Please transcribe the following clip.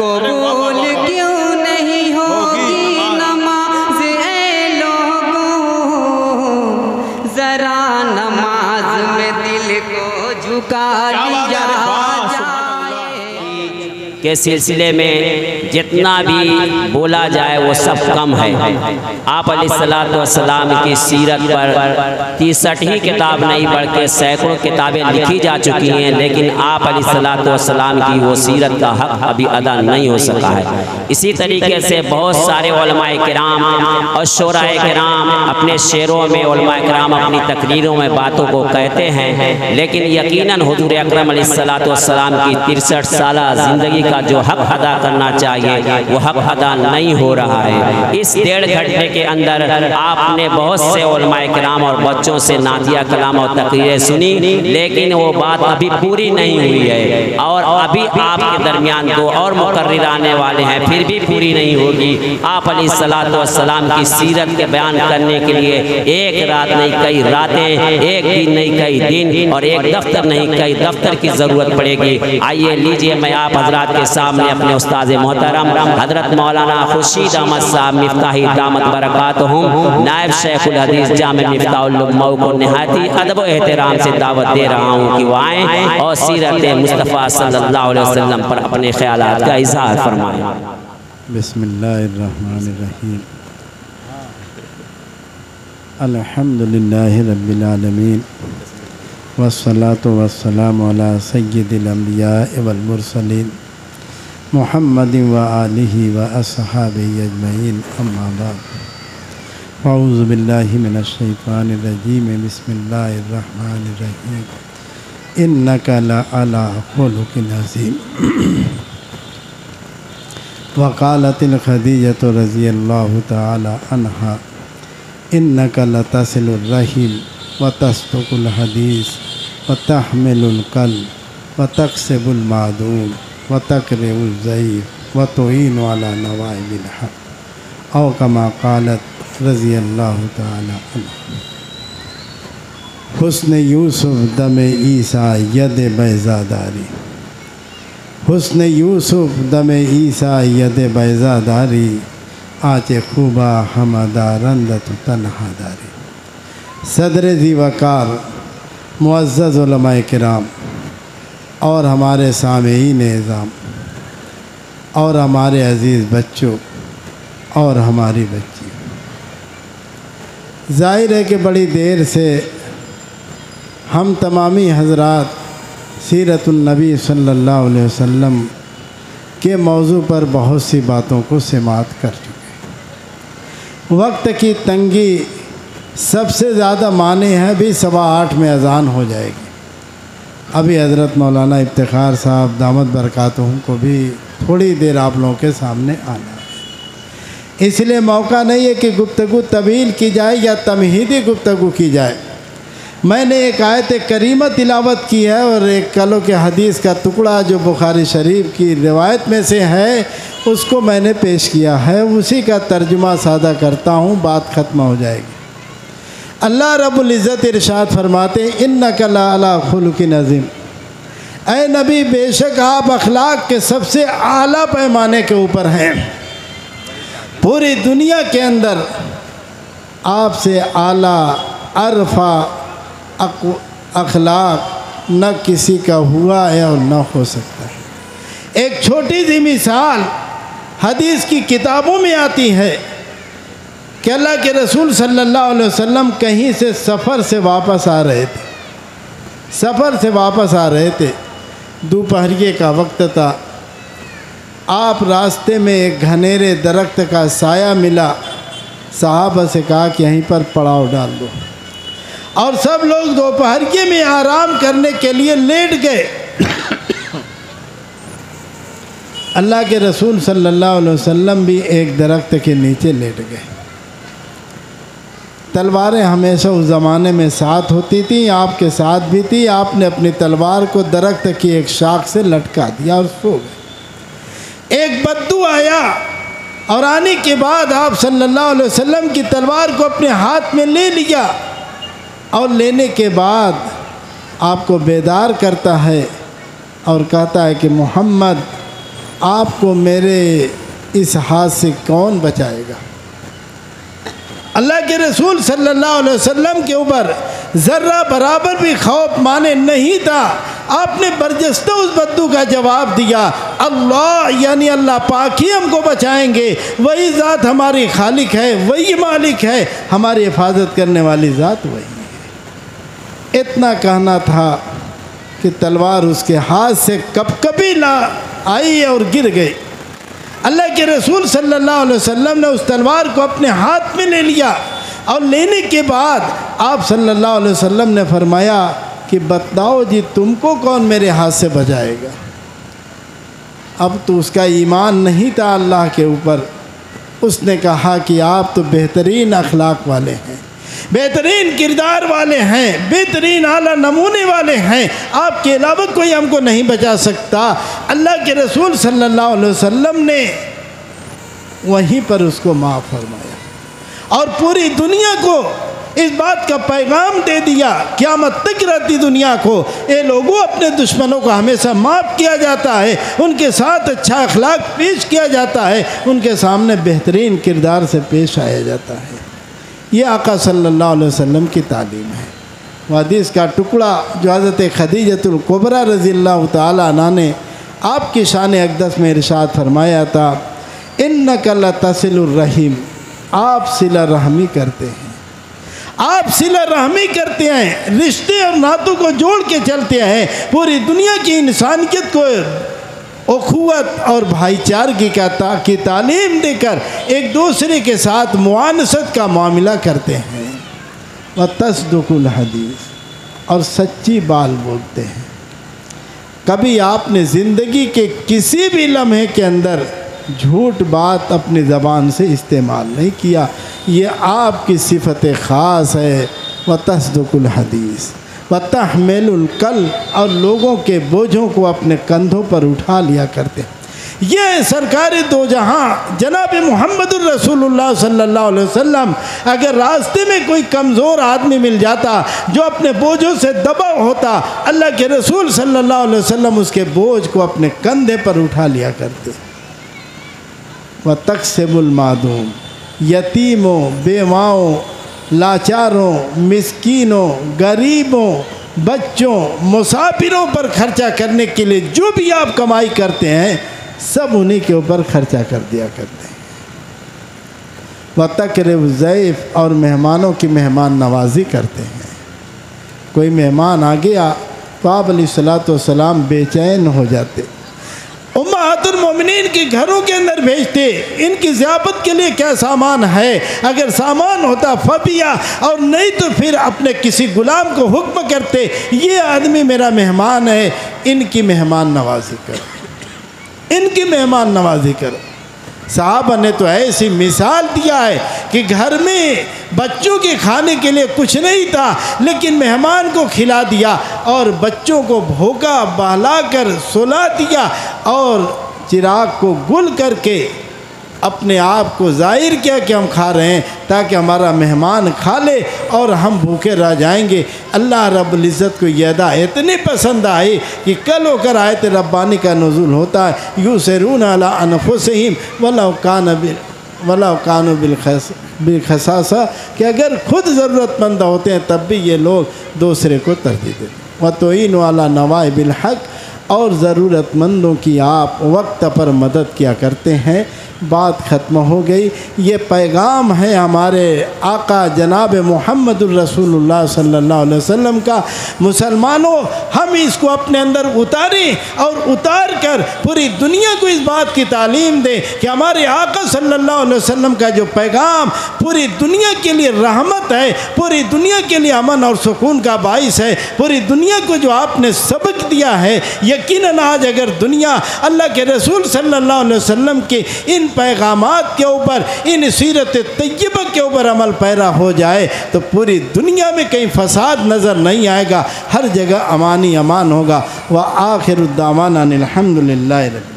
قبول کیوں نہیں ہوگی نماز اے لوگوں، ذرا نماز میں دل کو جھکا لیا جائے۔ کے سلسلے میں جتنا بھی بولا جائے وہ سب کم ہے۔ آپ علیہ السلام کی سیرت پر 63 کتاب نہیں بلکہ سینکڑوں کتابیں لکھی جا چکی ہیں، لیکن آپ علیہ السلام کی وہ سیرت کا حق ابھی ادا نہیں ہو سکا ہے۔ اسی طریقے سے بہت سارے علماء کرام اور شعراء کرام اپنے شعروں میں، علماء کرام اپنی تقریروں میں باتوں کو کہتے ہیں، لیکن یقیناً حضور اکرم علیہ السلام کی 63 سالہ زندگی کا جو حق ادا کرنا چاہیے وہ حق ادا نہیں ہو رہا ہے۔ اس 1.5 گھنٹے کے اندر آپ نے بہت سے علماء کرام اور بچوں سے نعتیہ کلام اور تقریریں سنی، لیکن وہ بات ابھی پوری نہیں ہوئی ہے، اور ابھی آپ کے درمیان 2 اور مقرر آنے والے ہیں، پھر بھی پوری نہیں ہوگی۔ آپ علیہ السلام کی سیرت کے بیان کرنے کے لیے ایک رات نہیں کئی راتیں، ایک دن نہیں کئی دن، اور ایک دفتر نہیں کئی دفتر کی ضرورت پڑے گی۔ آئیے لیجئے میں آپ حضرات کے سامنے اپنے استاذ محترم حضرت مولانا خورشید احمد صاحب مفتاحی دامت برکاتہم، نائب شیخ الحدیث جامع مفتاح الامہ کو نہایتی ادب و احترام سے دعوت دے رہا ہوں کہ وہ آئیں اور سیرت مصطفیٰ صلی اللہ علیہ وسلم پر اپنے خیالات کا اظہار فرمائیں۔ بسم اللہ الرحمن الرحیم، الحمدللہ رب العالمین، والصلاة والسلام علی سید الانبیاء والمرسلین محمد وآلہ واصحابہ اجمعین، اما بعد، اعوذ باللہ من الشیطان الرجیم، بسم اللہ الرحمن الرحیم، انک لعلی خلق عظیم۔ وقالت الخدیجۃ رضی اللہ تعالی عنہا انک لتصل الرحم وتصدق الحدیث وتحمل القلب وتکسب المعدوم وتقرئ الضعیف وتعین علی نوائب الحق، او کما قالت رضی اللہ تعالی عنہ۔ حسن یوسف دم عیسیٰ ید بیضا داری، حسن یوسف دم عیسیٰ ید بیضا داری، آچ خوبا حمدہ رندت تنہا داری۔ صدر ذی وقار معزز علماء کرام اور ہمارے سامعین اعظام اور ہمارے عزیز بچوں اور ہماری بچی، ظاہر ہے کہ بڑی دیر سے ہم تمامی حضرات سیرت النبی صلی اللہ علیہ وسلم کے موضوع پر بہت سی باتوں کو سماعت کر چکے۔ وقت کی تنگی سب سے زیادہ معنی ہے، بھی 8:15 میں اذان ہو جائے گی۔ ابھی حضرت مولانا افتخار صاحب دامت برکاتہم کو بھی تھوڑی دیر آپ لوگوں کے سامنے آنا ہے، اس لیے موقع نہیں ہے کہ گفتگو طویل کی جائے یا تمہیدی گفتگو کی جائے۔ میں نے ایک آیت کریمہ تلاوت کی ہے اور ایک کلو کے حدیث کا ٹکڑا جو بخاری شریف کی روایت میں سے ہے اس کو میں نے پیش کیا ہے، اسی کا ترجمہ سادہ کرتا ہوں، بات ختم ہو جائے گی۔ اللہ رب العزت ارشاد فرماتے انک لعلی خلق عظیم، اے نبی بے شک آپ اخلاق کے سب سے اعلیٰ پیمانے کے اوپر ہیں۔ پوری دنیا کے اندر آپ سے اعلیٰ عرفہ اخلاق نہ کسی کا ہوا ہے اور نہ ہو سکتا ہے۔ ایک چھوٹی سی مثال حدیث کی کتابوں میں آتی ہے کہ اللہ کے رسول صلی اللہ علیہ وسلم کہیں سے سفر سے واپس آ رہے تھے، دوپہریے کا وقت تھا۔ آپ راستے میں ایک گھنیرے درخت کا سایہ ملا، صحابہ سے کہا کہ یہیں پر پڑاؤ ڈال دو، اور سب لوگ دوپہریے میں آرام کرنے کے لیے لیٹ گئے۔ اللہ کے رسول صلی اللہ علیہ وسلم بھی ایک درخت کے نیچے لیٹ گئے۔ تلواریں ہمیشہ اس زمانے میں ساتھ ہوتی تھیں، آپ کے ساتھ بھی تھی۔ آپ نے اپنی تلوار کو درخت کی ایک شاخ سے لٹکا دیا اور سو گئے۔ ایک بدو آیا اور آنے کے بعد آپ صلی اللہ علیہ وسلم کی تلوار کو اپنے ہاتھ میں لے لیا، اور لینے کے بعد آپ کو بیدار کرتا ہے اور کہتا ہے کہ محمد آپ کو میرے اس ہاتھ سے کون بچائے گا؟ اللہ کے رسول صلی اللہ علیہ وسلم کے اوپر ذرہ برابر بھی خوف مانے نہیں تھا. آپ نے برجستہ اس بدو کا جواب دیا، اللہ یعنی اللہ پاک ہی ہم کو بچائیں گے، وہی ذات ہماری خالق ہے، وہی مالک ہے، ہماری حفاظت کرنے والی ذات وہی ہے. اتنا کہنا تھا کہ تلوار اس کے ہاتھ سے کبھی نہ آئی اور گر گئی. اللہ کے رسول صلی اللہ علیہ وسلم نے اس تلوار کو اپنے ہاتھ میں لے لیا، اور لینے کے بعد آپ صلی اللہ علیہ وسلم نے فرمایا کہ بتلاؤ جی تم کو کون میرے ہاتھ سے بچائے گا؟ اب تو اس کا ایمان نہیں تھا اللہ کے اوپر. اس نے کہا کہ آپ تو بہترین اخلاق والے ہیں، بہترین کردار والے ہیں، بہترین اعلیٰ نمونے والے ہیں، آپ کے علاوہ کوئی ہم کو نہیں بچا سکتا. اللہ کے رسول صلی اللہ علیہ وسلم نے وہیں پر اس کو معاف فرمایا اور پوری دنیا کو اس بات کا پیغام دے دیا، قیامت تک رہتی دنیا کو، اے لوگوں اپنے دشمنوں کو ہمیشہ معاف کیا جاتا ہے، ان کے ساتھ اچھا اخلاق پیش کیا جاتا ہے، ان کے سامنے بہترین کردار سے پیش آیا جاتا ہے. یہ آقا صلی اللہ علیہ وسلم کی تعلیم ہے. وہ حدیث کا ٹکڑا جو حضرت خدیجۃ الکبریٰ رضی اللہ تعالیٰ عنہا نے آپ کی شان اقدس میں ارشاد فرمایا تھا، اِنَّكَ لَتَصِلُ الرَّحِيمِ، آپ صلہ رحمی کرتے ہیں، آپ صلہ رحمی کرتے ہیں، رشتے اور ناتوں کو جوڑ کے چلتے ہیں، پوری دنیا کی انسانیت کو اخوت اور بھائی چارگی کی تعلیم دے کر ایک دوسرے کے ساتھ معانست کا معاملہ کرتے ہیں. وَتَصْدُقُ الْحَدِيثِ، اور سچی بات بولتے ہیں. کبھی آپ نے زندگی کے کسی بھی لمحے کے اندر جھوٹ بات اپنی زبان سے استعمال نہیں کیا. یہ آپ کی صفت خاص ہے. وَتَصْدُقُ الْحَدِيثِ وَتَحْمِلُ الْكَلْ، اور لوگوں کے بوجھوں کو اپنے کندھوں پر اٹھا لیا کرتے ہیں. یہ سرکار دو جہاں جناب محمد الرسول اللہ صلی اللہ علیہ وسلم اگر راستے میں کوئی کمزور آدمی مل جاتا جو اپنے بوجھوں سے دبا ہوتا، اللہ کے رسول صلی اللہ علیہ وسلم اس کے بوجھ کو اپنے کندھے پر اٹھا لیا کرتے. وَتَقْسِمُ الْمَعْدُومِ، یتیموں، بیواؤں، لاچاروں، مسکینوں، غریبوں، بچوں، مسافروں پر خرچہ کرنے کے لیے جو بھی آپ کمائی کرتے ہیں سب انہی کے اوپر خرچہ کر دیا کرتے ہیں. وَتَقْرِبُ الضَّيْفَ، اور مہمانوں کی مہمان نوازی کرتے ہیں. کوئی مہمان آ گیا تو آپ علیہ الصلوۃ والسلام بے چین ہو جاتے، امہات المومنین کے گھروں کے اندر بھیجتے، ان کی ضیافت کے لیے کیا سامان ہے، اگر سامان ہوتا فبیا، اور نہیں تو پھر اپنے کسی غلام کو حکم کرتے یہ آدمی میرا مہمان ہے، ان کی مہمان نوازی کرو، ان کی مہمان نوازی کرو. صحابہ نے تو ایسی مثال دیا ہے کہ گھر میں بچوں کے کھانے کے لیے کچھ نہیں تھا لیکن مہمان کو کھلا دیا اور بچوں کو بھوکا بہلا کر سلا دیا اور چراغ کو گل کر کے اپنے آپ کو ظاہر کیا کہ ہم کھا رہے ہیں تاکہ ہمارا مہمان کھا لے اور ہم بھوکے رہ جائیں گے. اللہ رب العزت کو یہ ادا اتنی پسند آئی کہ کل ہو کر آیت ربانی کا نزول ہوتا ہے، یُؤْثِرُونَ عَلَىٰ أَنفُسِهِمْ وَلَوْ كَانُوا بِالْخَصَاصَةِ، کہ اگر خود ضرورت مند ہوتے ہیں تب بھی یہ لوگ دوسرے کو ترجیح دیتے. وَتُعِينُوا عَلَىٰ نَوَائِبِ الْحَقِّ، اور ضرورت مندوں کی آپ وقت پر مدد کیا کرتے ہیں. بات ختم ہو گئی. یہ پیغام ہے ہمارے آقا جناب محمد الرسول اللہ صلی اللہ علیہ وسلم کا. مسلمانوں ہم اس کو اپنے اندر اتاریں اور اتار کر پوری دنیا کو اس بات کی تعلیم دیں کہ ہمارے آقا صلی اللہ علیہ وسلم کا جو پیغام پوری دنیا کے لیے رحمت ہے، پوری دنیا کے لیے امن اور سکون کا باعث ہے. پوری دنیا کو جو آپ نے سبق دیا ہے، یقیناً آج اگر دنیا اللہ کے رسول صلی اللہ علیہ وسلم کے ان پیغامات کے اوپر، ان سیرت طیبہ کے اوپر عمل پیرا ہو جائے تو پوری دنیا میں کہیں فساد نظر نہیں آئے گا، ہر جگہ امان ہی امان ہوگا. وآخر الدعوانا الحمد للہ رب